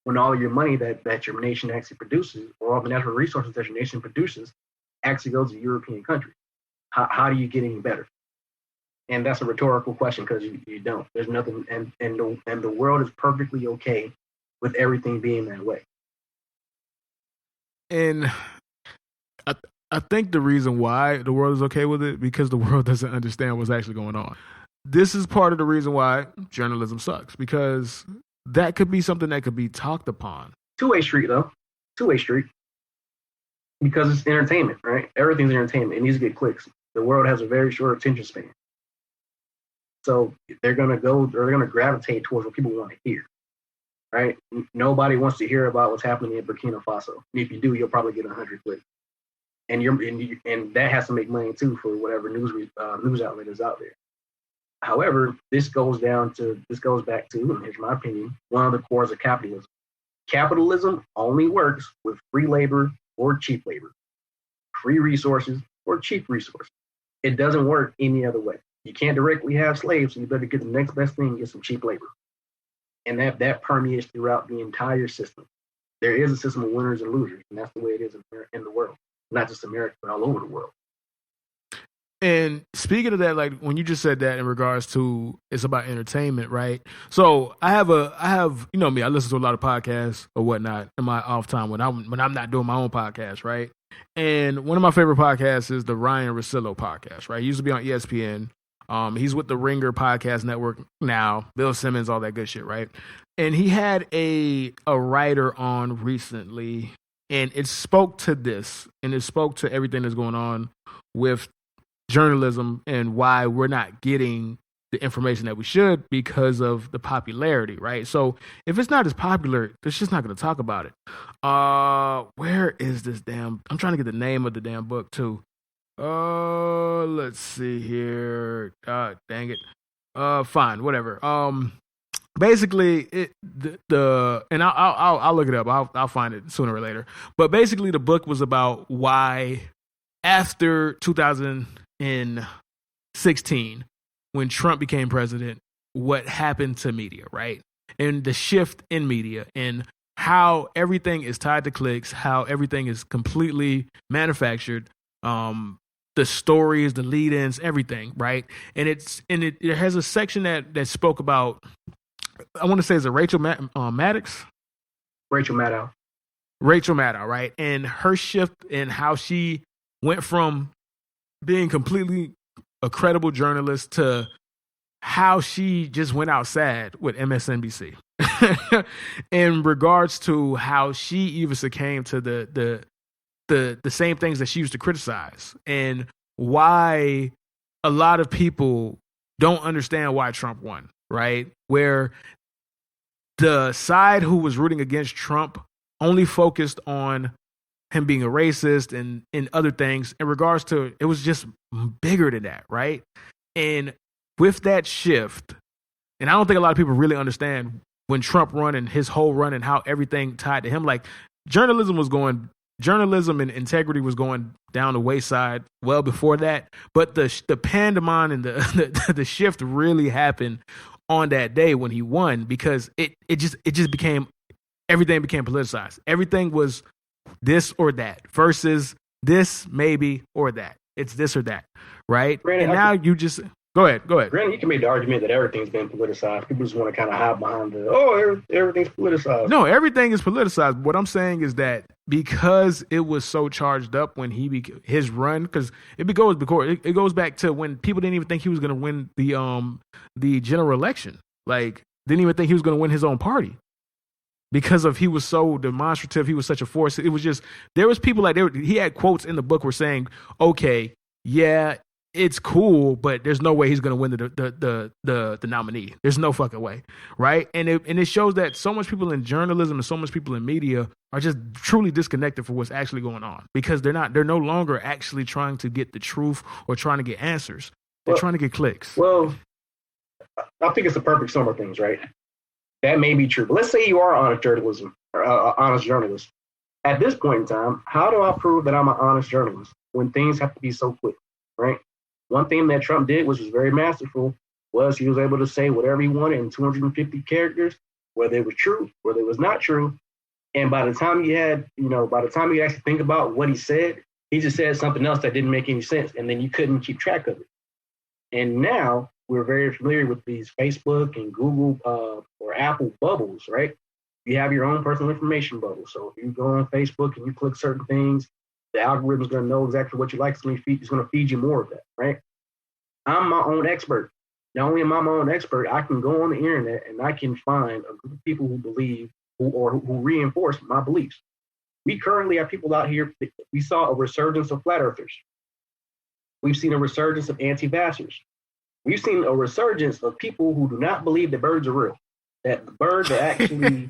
When all of your money that your nation actually produces, or all the natural resources that your nation produces, actually goes to European countries. How do you get any better? And that's a rhetorical question, because you don't. There's nothing, and the world is perfectly okay with everything being that way. And I think the reason why the world is okay with it, because the world doesn't understand what's actually going on. This is part of the reason why journalism sucks, because that could be something that could be talked upon. Two-way street, though. Two-way street. Because it's entertainment, right? Everything's entertainment. It needs to get clicks. The world has a very short attention span. So they're going to gravitate towards what people want to hear, right? Nobody wants to hear about what's happening in Burkina Faso. And if you do, you'll probably get 100 clicks. And that has to make money too for whatever news outlet is out there. However, this goes back to, and here's my opinion, one of the cores of capitalism. Capitalism only works with free labor or cheap labor, free resources or cheap resources. It doesn't work any other way. You can't directly have slaves, so you better get the next best thing and get some cheap labor. And that permeates throughout the entire system. There is a system of winners and losers, and that's the way it is in the world. Not just America, but all over the world. And speaking of that, when you just said that in regards to it's about entertainment, right? So I have me, I listen to a lot of podcasts or whatnot in my off time when I'm not doing my own podcast, right? And one of my favorite podcasts is the Ryan Russillo podcast, right? He used to be on ESPN. He's with the Ringer Podcast Network now, Bill Simmons, all that good shit, right? And he had a writer on recently, and it spoke to this, and it spoke to everything that's going on with journalism and why we're not getting the information that we should because of the popularity, right? So if it's not as popular, it's just not going to talk about it. Where is this I'm trying to get the name of the damn book too. Let's see here. God dang it. Fine, whatever. basically and I'll look it up. I'll find it sooner or later. But basically, the book was about why after 2016, when Trump became president, what happened to media, right? And the shift in media and how everything is tied to clicks, how everything is completely manufactured. The stories, the lead-ins, everything, right? And it has a section that spoke about, I want to say, is it Rachel Maddox? Rachel Maddow. Rachel Maddow, right? And her shift in how she went from being completely a credible journalist to how she just went out sad with MSNBC in regards to how she even succumbed to the same things that she used to criticize, and why a lot of people don't understand why Trump won, right? Where the side who was rooting against Trump only focused on him being a racist and other things in regards to, it was just bigger than that, right? And with that shift, and I don't think a lot of people really understand when Trump run and his whole run and how everything tied to him, like journalism and integrity was going down the wayside well before that. But the pandemon and the shift really happened on that day when he won, because it just became, everything became politicized. Everything was this or that versus this maybe or that. It's this or that, right? Granted, and now you just go ahead. Granted, you can make the argument that everything's been politicized. People just want to kind of hide behind everything's politicized. No, everything is politicized. What I'm saying is that because it was so charged up when his run, because it goes back to when people didn't even think he was going to win the general election. Like, didn't even think he was going to win his own party because he was so demonstrative. He was such a force. It was just, there was people like, he had quotes in the book were saying, okay, yeah, it's cool, but there's no way he's going to win the nominee. There's no fucking way, right? And it shows that so much people in journalism and so much people in media are just truly disconnected for what's actually going on, because they're no longer actually trying to get the truth or trying to get answers. They're trying to get clicks. Well, I think it's the perfect sum of things, right? That may be true, but let's say you are honest journalist. At this point in time, how do I prove that I'm an honest journalist when things have to be so quick, right? One thing that Trump did, which was very masterful, was he was able to say whatever he wanted in 250 characters, whether it was true, whether it was not true. And by the time you actually think about what he said, he just said something else that didn't make any sense, and then you couldn't keep track of it. And now we're very familiar with these Facebook and Google or Apple bubbles, right? You have your own personal information bubble. So if you go on Facebook and you click certain things, the algorithm's going to know exactly what you like. It's going to feed you more of that, right? I'm my own expert. Not only am I my own expert, I can go on the internet and I can find a group of people who believe who reinforce my beliefs. We currently have people out here. We saw a resurgence of flat earthers. We've seen a resurgence of anti-vaxxers. We've seen a resurgence of people who do not believe that birds are real. That the birds are actually,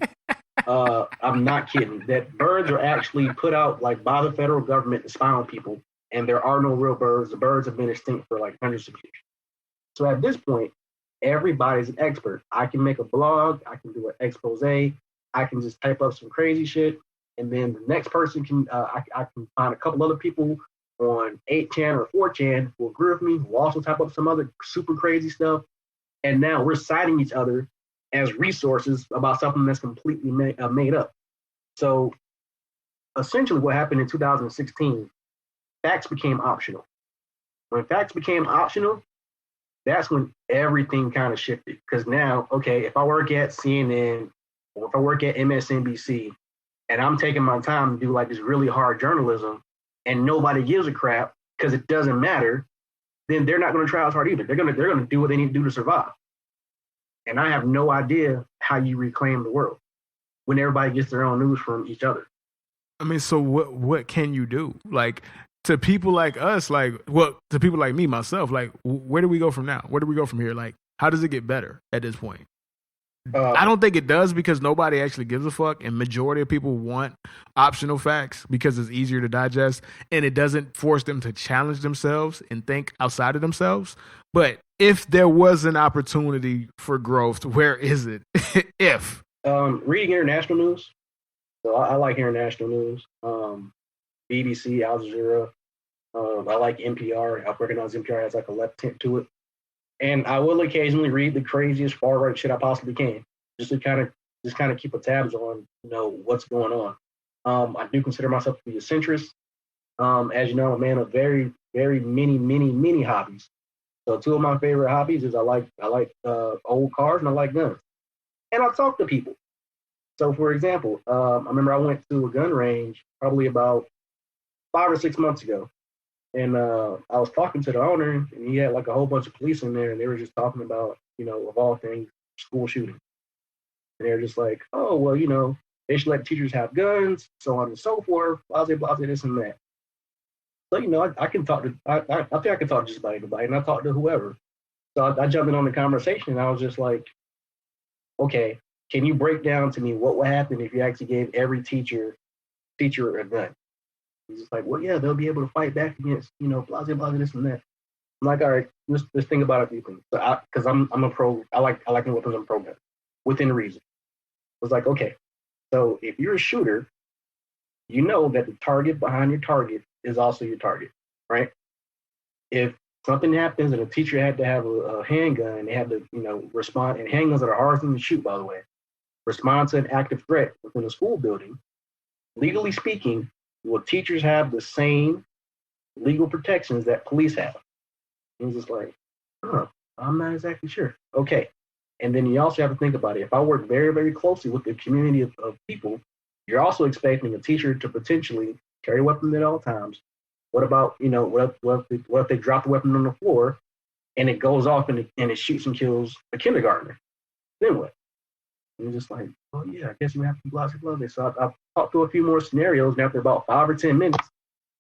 I'm not kidding, that birds are actually put out like by the federal government to spy on people, and there are no real birds. The birds have been extinct for like hundreds of years. So at this point, everybody's an expert. I can make a blog, I can do an expose, I can just type up some crazy shit, and then the next person can, I can find a couple other people on 8chan or 4chan who agree with me, who also type up some other super crazy stuff. And now we're citing each other as resources about something that's completely made up. So essentially what happened in 2016, facts became optional. When facts became optional, that's when everything kind of shifted. Because now, okay, if I work at CNN or if I work at MSNBC and I'm taking my time to do like this really hard journalism and nobody gives a crap because it doesn't matter, then they're not going to try as hard either. They're going to do what they need to do to survive. And I have no idea how you reclaim the world when everybody gets their own news from each other. I mean, so what can you do? Like, to people like us, to people like me, myself, like, where do we go from now? Where do we go from here? Like, how does it get better at this point? I don't think it does because nobody actually gives a fuck, and majority of people want optional facts because it's easier to digest, and it doesn't force them to challenge themselves and think outside of themselves. But if there was an opportunity for growth, where is it? If reading international news, so I like international news. BBC, Al Jazeera. I like NPR. I recognize NPR has like a left tint to it. And I will occasionally read the craziest far right shit I possibly can, just to kind of keep a tabs on, what's going on. I do consider myself to be a centrist. As you know, I'm a man of very, very many hobbies. So two of my favorite hobbies is I like old cars and I like guns, and I talk to people. So for example, I remember I went to a gun range probably about 5 or 6 months ago. And I was talking to the owner, and he had like a whole bunch of police in there, and they were just talking about, of all things, school shooting. And they're just like, oh, well, they should let teachers have guns, so on and so forth, blah, blah, blah, this and that. So, I can talk to, I think I can talk to just about anybody, and I talk to whoever. So I jumped in on the conversation, and I was just like, okay, can you break down to me what would happen if you actually gave every teacher a gun? He's just like, well, yeah, they'll be able to fight back against, blah, blah, blah, this and that. I'm like, all right, let's think about a few things. So because I'm a pro, I like weapons, I'm pro gun, within reason. I was like, okay, so if you're a shooter, you know that the target behind your target is also your target, right? If something happens and a teacher had to have a handgun, they had to, respond, and handguns are the hardest thing to shoot, by the way, respond to an active threat within a school building, legally speaking, will teachers have the same legal protections that police have? And he's just like, I'm not exactly sure. Okay. And then you also have to think about it. If I work very, very closely with the community of people, you're also expecting a teacher to potentially carry a weapon at all times. What about, what if they drop the weapon on the floor and it goes off and it shoots and kills a kindergartner? Then what? And you're just like, oh, yeah, I guess you have to blah, blah, blah. So I talked through a few more scenarios, and after about 5 or 10 minutes,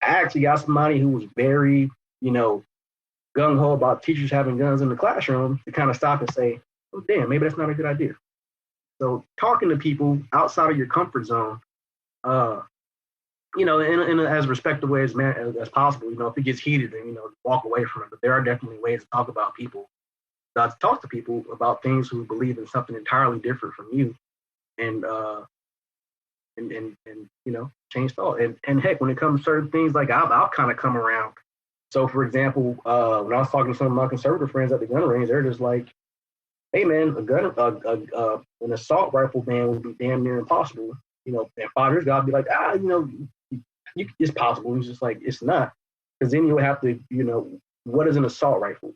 I actually got somebody who was very, gung-ho about teachers having guns in the classroom to kind of stop and say, oh, damn, maybe that's not a good idea. So talking to people outside of your comfort zone, in as respectful way as possible. If it gets heated, then, walk away from it. But there are definitely ways to talk about people. To talk to people about things who believe in something entirely different from you, and change thought. And heck, when it comes to certain things, like I'll kind of come around. So for example, when I was talking to some of my conservative friends at the gun range, they're just like, hey man, an assault rifle ban would be damn near impossible. And 5 years ago I'd be like, it's possible. It's just like, it's not. Because then you have to, what is an assault rifle?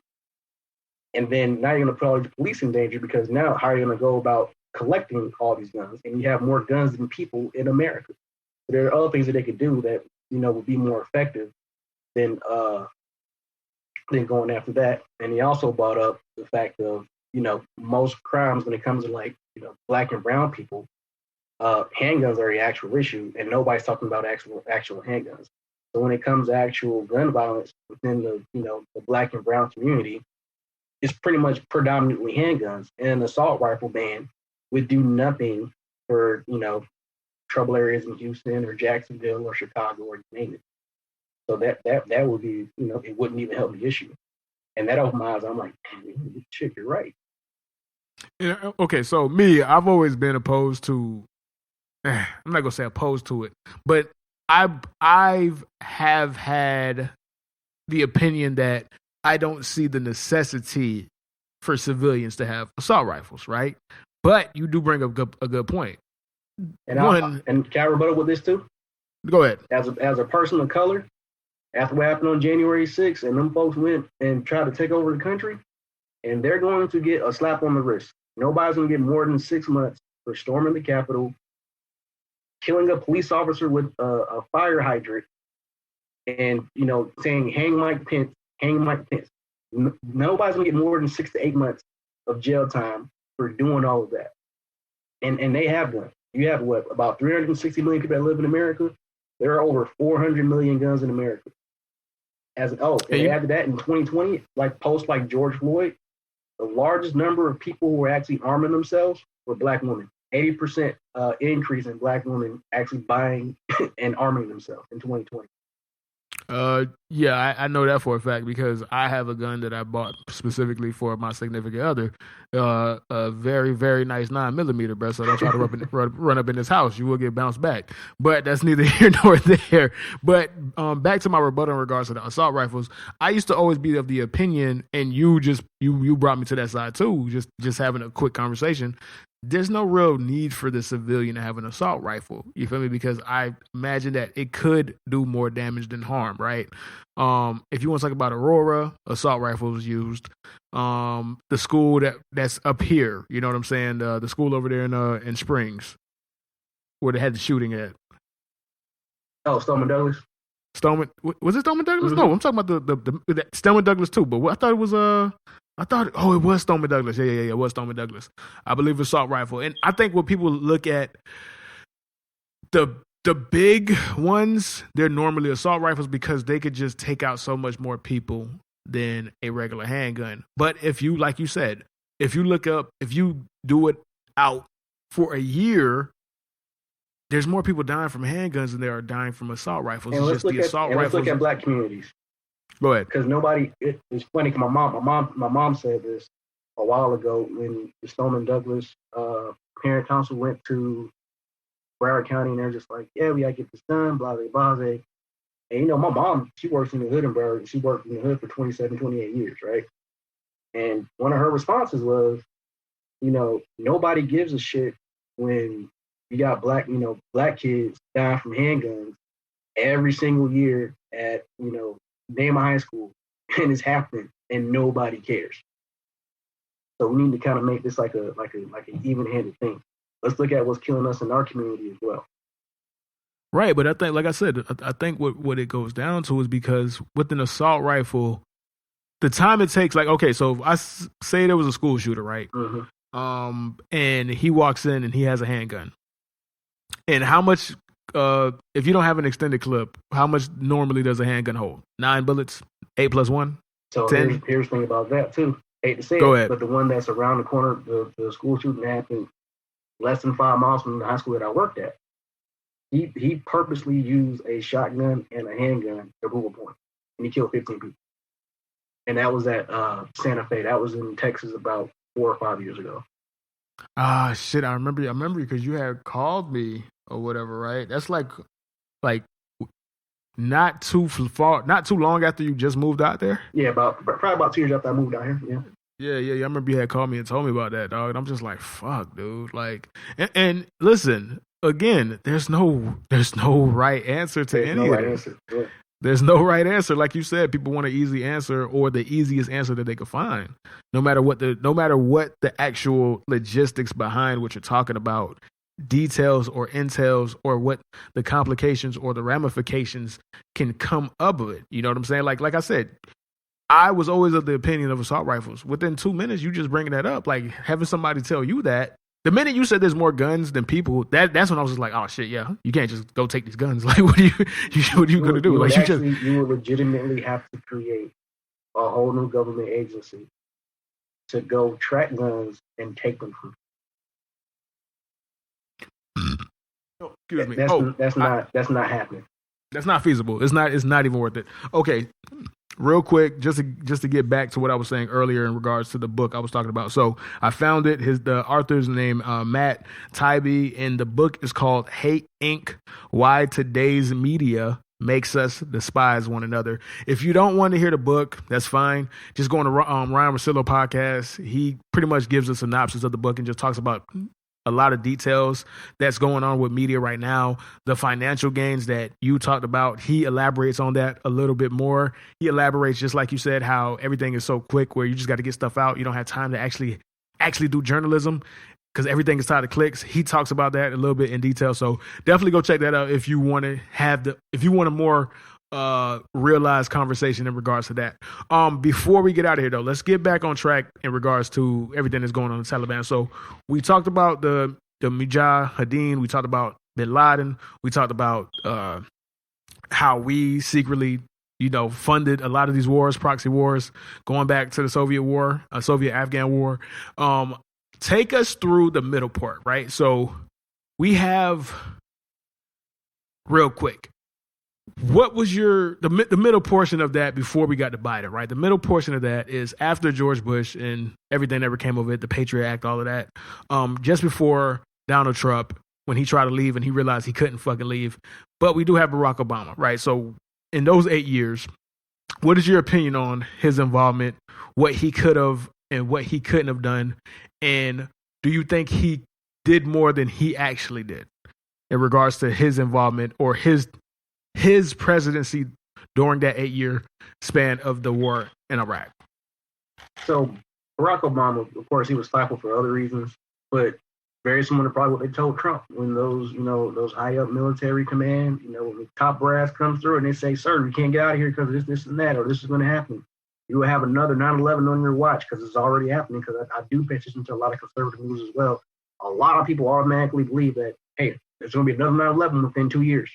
And then now you're going to put all the police in danger, because now how are you going to go about collecting all these guns? And you have more guns than people in America. So there are other things that they could do that, would be more effective than going after that. And he also brought up the fact of, most crimes when it comes to like, black and brown people, handguns are the actual issue, and nobody's talking about actual handguns. So when it comes to actual gun violence within the, the black and brown community, it's pretty much predominantly handguns, and an assault rifle ban would do nothing for, trouble areas in Houston or Jacksonville or Chicago or you name it. So that would be, it wouldn't even help the issue. And that opened my eyes. I'm like, shit, you're right. Yeah, okay, so me, I've always been opposed to, I'm not going to say opposed to it, but I've had the opinion that I don't see the necessity for civilians to have assault rifles, right? But you do bring up a good point. And can I rebuttal with this too? Go ahead. As a person of color, after what happened on January 6th, and them folks went and tried to take over the country, and they're going to get a slap on the wrist. Nobody's going to get more than 6 months for storming the Capitol, killing a police officer with a fire hydrant, and saying hang Mike Pence. Nobody's gonna get more than 6 to 8 months of jail time for doing all of that. And they have guns. You have about 360 million people that live in America. There are over 400 million guns in America. And add to that in 2020, like post like George Floyd, the largest number of people who were actually arming themselves with black women. 80% increase in black women actually buying and arming themselves in 2020. Yeah, I know that for a fact because I have a gun that I bought specifically for my significant other. A very, very nice 9mm, bro. So don't try to run up in this house. You will get bounced back. But that's neither here nor there. But back to my rebuttal in regards to the assault rifles. I used to always be of the opinion, and you brought me to that side too. Just having a quick conversation. There's no real need for the civilian to have an assault rifle. You feel me? Because I imagine that it could do more damage than harm, right? If you want to talk about Aurora, assault rifles used. The school that's up here, you know what I'm saying? The school over there in Springs, where they had the shooting at. Oh, Stoneman Douglas. Was it Stoneman Douglas? Mm-hmm. No, I'm talking about the Stoneman Douglas too. But I thought it was it was Stoneman Douglas. Yeah, it was Stoneman Douglas. I believe assault rifle. And I think when people look at the big ones, they're normally assault rifles because they could just take out so much more people than a regular handgun. But if you, like you said, if you do it out for a year, there's more people dying from handguns than there are dying from assault rifles. And let's look at black communities. Go ahead. Because it's funny. Cause my mom said this a while ago when the Stoneman Douglas parent council went to Broward County, and they're just like, yeah, we gotta get this done, blah, blah, blah. And my mom, she works in the hood in Broward. She worked in the hood for 27, 28 years, right? And one of her responses was, nobody gives a shit when you got black kids dying from handguns every single year at, Dama High School, and it's happening, and nobody cares. So we need to kind of make this like an even-handed thing. Let's look at what's killing us in our community as well. Right, but I think, like I said, I think what it goes down to is because with an assault rifle, the time it takes, like, okay, so if I say there was a school shooter, right? Mm-hmm. And he walks in and he has a handgun. And how much, if you don't have an extended clip, how much normally does a handgun hold? 9 bullets? 8 plus 1? So 10? Here's the thing about that, too. Hate to say Go it, ahead. but the one that's around the corner, the school shooting happened less than 5 miles from the high school that I worked at. He purposely used a shotgun and a handgun to prove a point, and he killed 15 people. And that was at Santa Fe. That was in Texas about 4 or 5 years ago. Ah, shit! I remember because you had called me or whatever, right? That's like not too long after you just moved out there. Yeah, probably about 2 years after I moved out here. Yeah. Yeah. I remember you had called me and told me about that, dog. And I'm just like, fuck, dude. Like, and listen, again, there's no right answer to any of this. Yeah. There's no right answer. Like you said, people want an easy answer or the easiest answer that they could find. No matter what the actual logistics behind what you're talking about, details or entails, or what the complications or the ramifications can come up of it. You know what I'm saying? Like I said, I was always of the opinion of assault rifles. Within 2 minutes, you just bringing that up, like having somebody tell you that. The minute you said there's more guns than people, that's when I was just like, oh shit, yeah, you can't just go take these guns. Like, what are you gonna do? Like, you would legitimately have to create a whole new government agency to go track guns and take them from. Excuse me. That's not happening. That's not feasible. It's not even worth it. Okay. Real quick, just to get back to what I was saying earlier in regards to the book I was talking about. So I found it. The author's name, Matt Taibbi, and the book is called Hate Inc. Why Today's Media Makes Us Despise One Another. If you don't want to hear the book, that's fine. Just go on the Ryan Russillo podcast. He pretty much gives a synopsis of the book and just talks about a lot of details that's going on with media right now. The financial gains that you talked about, he elaborates on that a little bit more. He elaborates, just like you said, how everything is so quick where you just got to get stuff out. You don't have time to actually do journalism because everything is tied to clicks. He talks about that a little bit in detail. So definitely go check that out if you want a more realized conversation in regards to that. Before we get out of here though, let's get back on track in regards to everything that's going on in the Taliban. So we talked about the Mujahideen, we talked about Bin Laden, we talked about how we secretly funded a lot of these wars, proxy wars, going back to the Soviet Afghan war. take us through the middle part, right? So we have, real quick, what was the middle portion of that before we got to Biden, right? The middle portion of that is after George Bush and everything that ever came of it, the Patriot Act, all of that. Just before Donald Trump, when he tried to leave and he realized he couldn't fucking leave. But we do have Barack Obama, right? So in those 8 years, what is your opinion on his involvement, what he could have and what he couldn't have done? And do you think he did more than he actually did in regards to his involvement or his presidency during that 8-year span of the war in Iraq? So Barack Obama, of course, he was stifled for other reasons, but very similar to probably what they told Trump when those high up military command, when the top brass comes through and they say, "Sir, you can't get out of here because of this and that, or this is going to happen. You will have another 9/11 on your watch because it's already happening." Because I do pay attention to a lot of conservative news as well. A lot of people automatically believe that, hey, there's going to be another 9/11 within 2 years,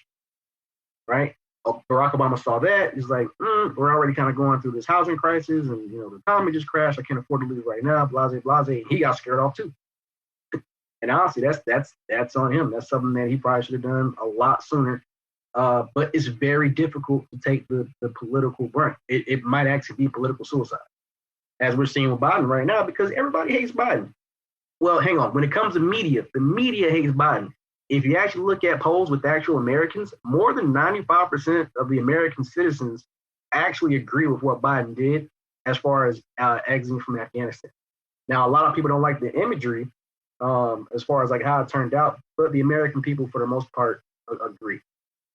right? Barack Obama saw that. He's like, we're already kind of going through this housing crisis, and the economy just crashed. I can't afford to leave right now. Blase, blase. And he got scared off too. And honestly, that's on him. That's something that he probably should have done a lot sooner. But it's very difficult to take the political brunt. It might actually be political suicide, as we're seeing with Biden right now, because everybody hates Biden. Well, hang on. When it comes to media, the media hates Biden. If you actually look at polls with actual Americans, more than 95% of the American citizens actually agree with what Biden did as far as exiting from Afghanistan. Now, a lot of people don't like the imagery as far as like how it turned out, but the American people, for the most part, agree.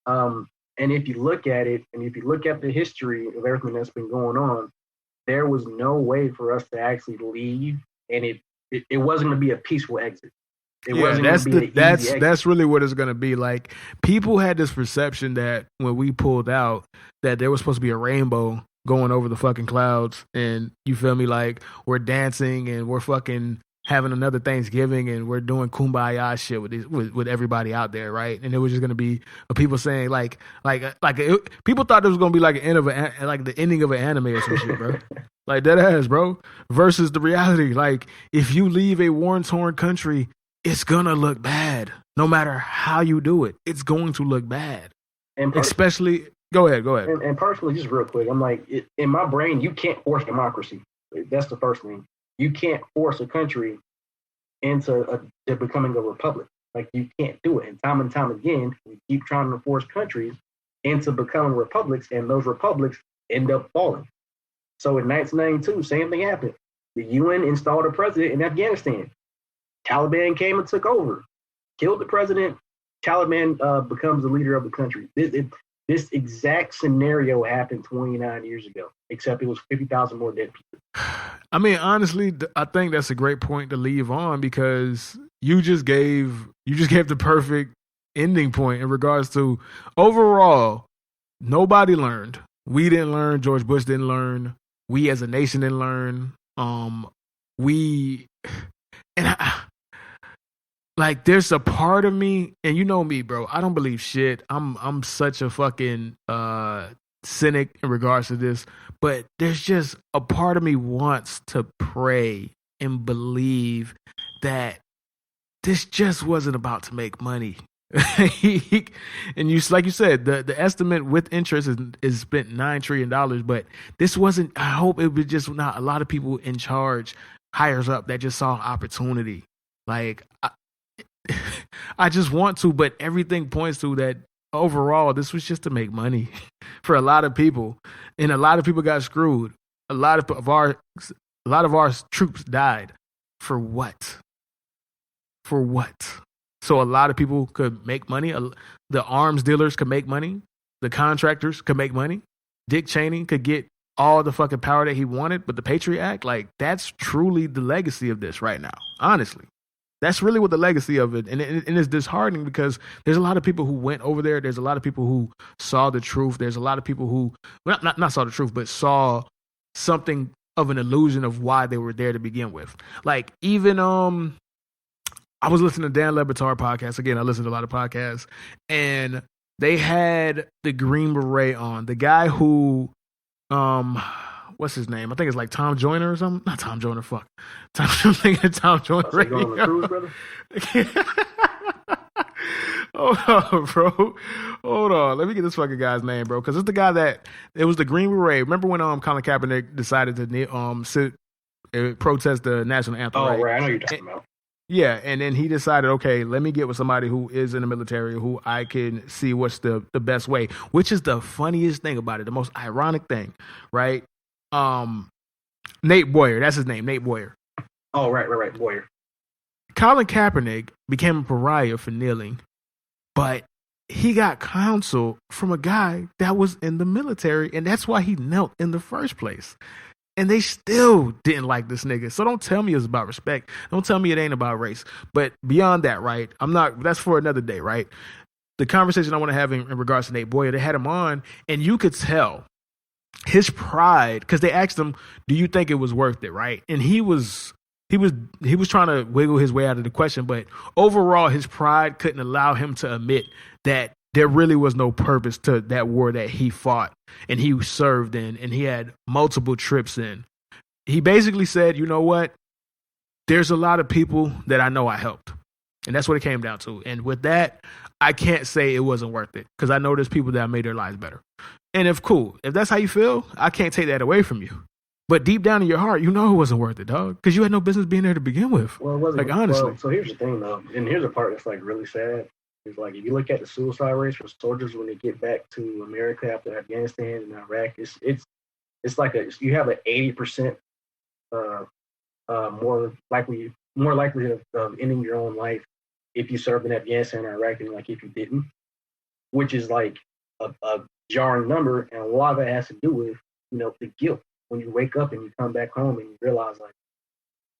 And if you look at it, and if you look at the history of everything that's been going on, there was no way for us to actually leave, and it wasn't going to be a peaceful exit. That's really what it's going to be. Like, people had this perception that when we pulled out, that there was supposed to be a rainbow going over the fucking clouds, and you feel me, like we're dancing and we're fucking having another Thanksgiving and we're doing kumbaya shit with everybody out there, right? And it was just gonna be people saying people thought it was gonna be like the ending of an anime or some shit, bro. Like that ass, bro. Versus the reality, like if you leave a war-torn country, it's gonna look bad. No matter how you do it, it's going to look bad. And especially, go ahead. And personally, just real quick, I'm like, in my brain, you can't force democracy. That's the first thing. You can't force a country into becoming a republic. Like, you can't do it. And time again, we keep trying to force countries into becoming republics, and those republics end up falling. So in 1992, same thing happened. The UN installed a president in Afghanistan. Taliban came and took over, killed the president. Taliban becomes the leader of the country. This exact scenario happened 29 years ago, except it was 50,000 more dead people. I mean, honestly, I think that's a great point to leave on, because you just gave the perfect ending point in regards to overall, nobody learned. We didn't learn. George Bush didn't learn. We as a nation didn't learn. Like, there's a part of me, and you know me, bro, I don't believe shit. I'm such a fucking cynic in regards to this, but there's just a part of me wants to pray and believe that this just wasn't about to make money. And like you said, the estimate with interest is spent $9 trillion, but this wasn't. I hope it was just not a lot of people in charge, higher up, that just saw opportunity. Like, I just want to, but everything points to that overall, this was just to make money for a lot of people, and a lot of people got screwed. A lot of our troops died. For what? For what? So a lot of people could make money. The arms dealers could make money. The contractors could make money. Dick Cheney could get all the fucking power that he wanted. But the Patriot Act, like, that's truly the legacy of this right now. Honestly, that's really what the legacy of it. And it's disheartening, because there's a lot of people who went over there. There's a lot of people who saw the truth. There's a lot of people who not saw the truth, but saw something of an illusion of why they were there to begin with. Like, even I was listening to Dan Le Batard podcast. Again, I listen to a lot of podcasts, and they had the Green Beret on. The guy who, what's his name? I think it's like Tom Joyner or something. Not Tom Joyner. Fuck. I'm thinking of Tom Joyner. Right on the cruise, brother. Hold on, bro. Hold on. Let me get this fucking guy's name, bro. Because it's the guy that it was the Green Beret. Remember when Colin Kaepernick decided to protest the national anthem? Oh, right. I know you're talking about. Yeah, and then he decided, okay, let me get with somebody who is in the military, who I can see what's the best way, which is the funniest thing about it, the most ironic thing, right? Nate Boyer, that's his name, Nate Boyer. Oh, right, Boyer. Colin Kaepernick became a pariah for kneeling, but he got counsel from a guy that was in the military, and that's why he knelt in the first place. And they still didn't like this nigga. So don't tell me it's about respect. Don't tell me it ain't about race. But beyond that, right? That's for another day, right? The conversation I want to have in regards to Nate Boyer, they had him on, and you could tell his pride, because they asked him, do you think it was worth it, right? And he was trying to wiggle his way out of the question, but overall, his pride couldn't allow him to admit that there really was no purpose to that war that he fought and he served in, and he had multiple trips in. He basically said, you know what? There's a lot of people that I know I helped. And that's what it came down to. And with that, I can't say it wasn't worth it, because I know there's people that made their lives better. And if that's how you feel, I can't take that away from you. But deep down in your heart, you know it wasn't worth it, dog, because you had no business being there to begin with. Well, it wasn't. Like, honestly. Well, so here's the thing, though, and here's the part that's like really sad. It's like if you look at the suicide rates for soldiers when they get back to America after Afghanistan and Iraq, it's like you have an 80% more likelihood of ending your own life if you served in Afghanistan or Iraq than like if you didn't, which is like a jarring number, and a lot of it has to do with the guilt when you wake up and you come back home and you realize like,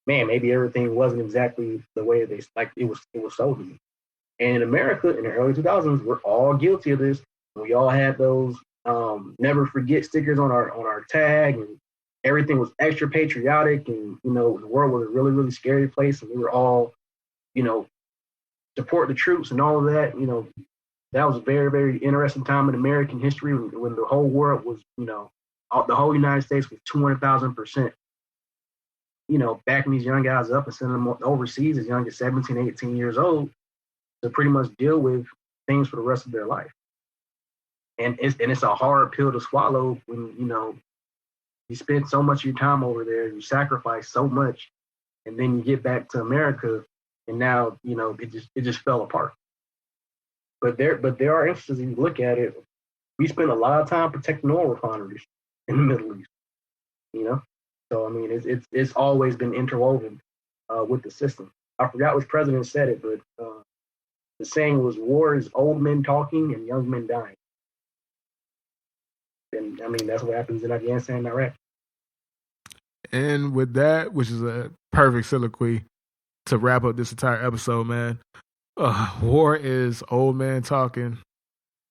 man, maybe everything wasn't exactly the way it was sold to me. And in America, in the early 2000s, we're all guilty of this. We all had those never forget stickers on our tag, and everything was extra patriotic, and the world was a really, really scary place, and we were all, support the troops and all of that. That was a very, very interesting time in American history when the whole world was, the whole United States was 200,000%, backing these young guys up and sending them overseas as young as 17, 18 years old to pretty much deal with things for the rest of their life. And it's a hard pill to swallow when, you spend so much of your time over there, you sacrifice so much, and then you get back to America, and now, it just fell apart. But there are instances, if you look at it, we spend a lot of time protecting oil refineries in the Middle East, So, I mean, it's always been interwoven with the system. I forgot which president said it, but the saying was, war is old men talking and young men dying. And, I mean, that's what happens in Afghanistan and Iraq. And with that, which is a perfect soliloquy to wrap up this entire episode, man, war is old men talking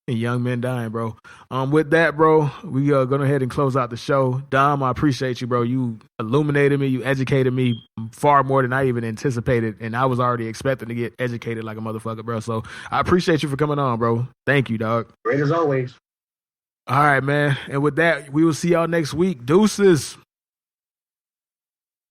and young men dying, bro. With that, bro, we are going to go ahead and close out the show. Dom, I appreciate you, bro. You illuminated me. You educated me far more than I even anticipated, and I was already expecting to get educated like a motherfucker, bro. So I appreciate you for coming on, bro. Thank you, dog. Great as always. All right, man. And with that, we will see y'all next week. Deuces.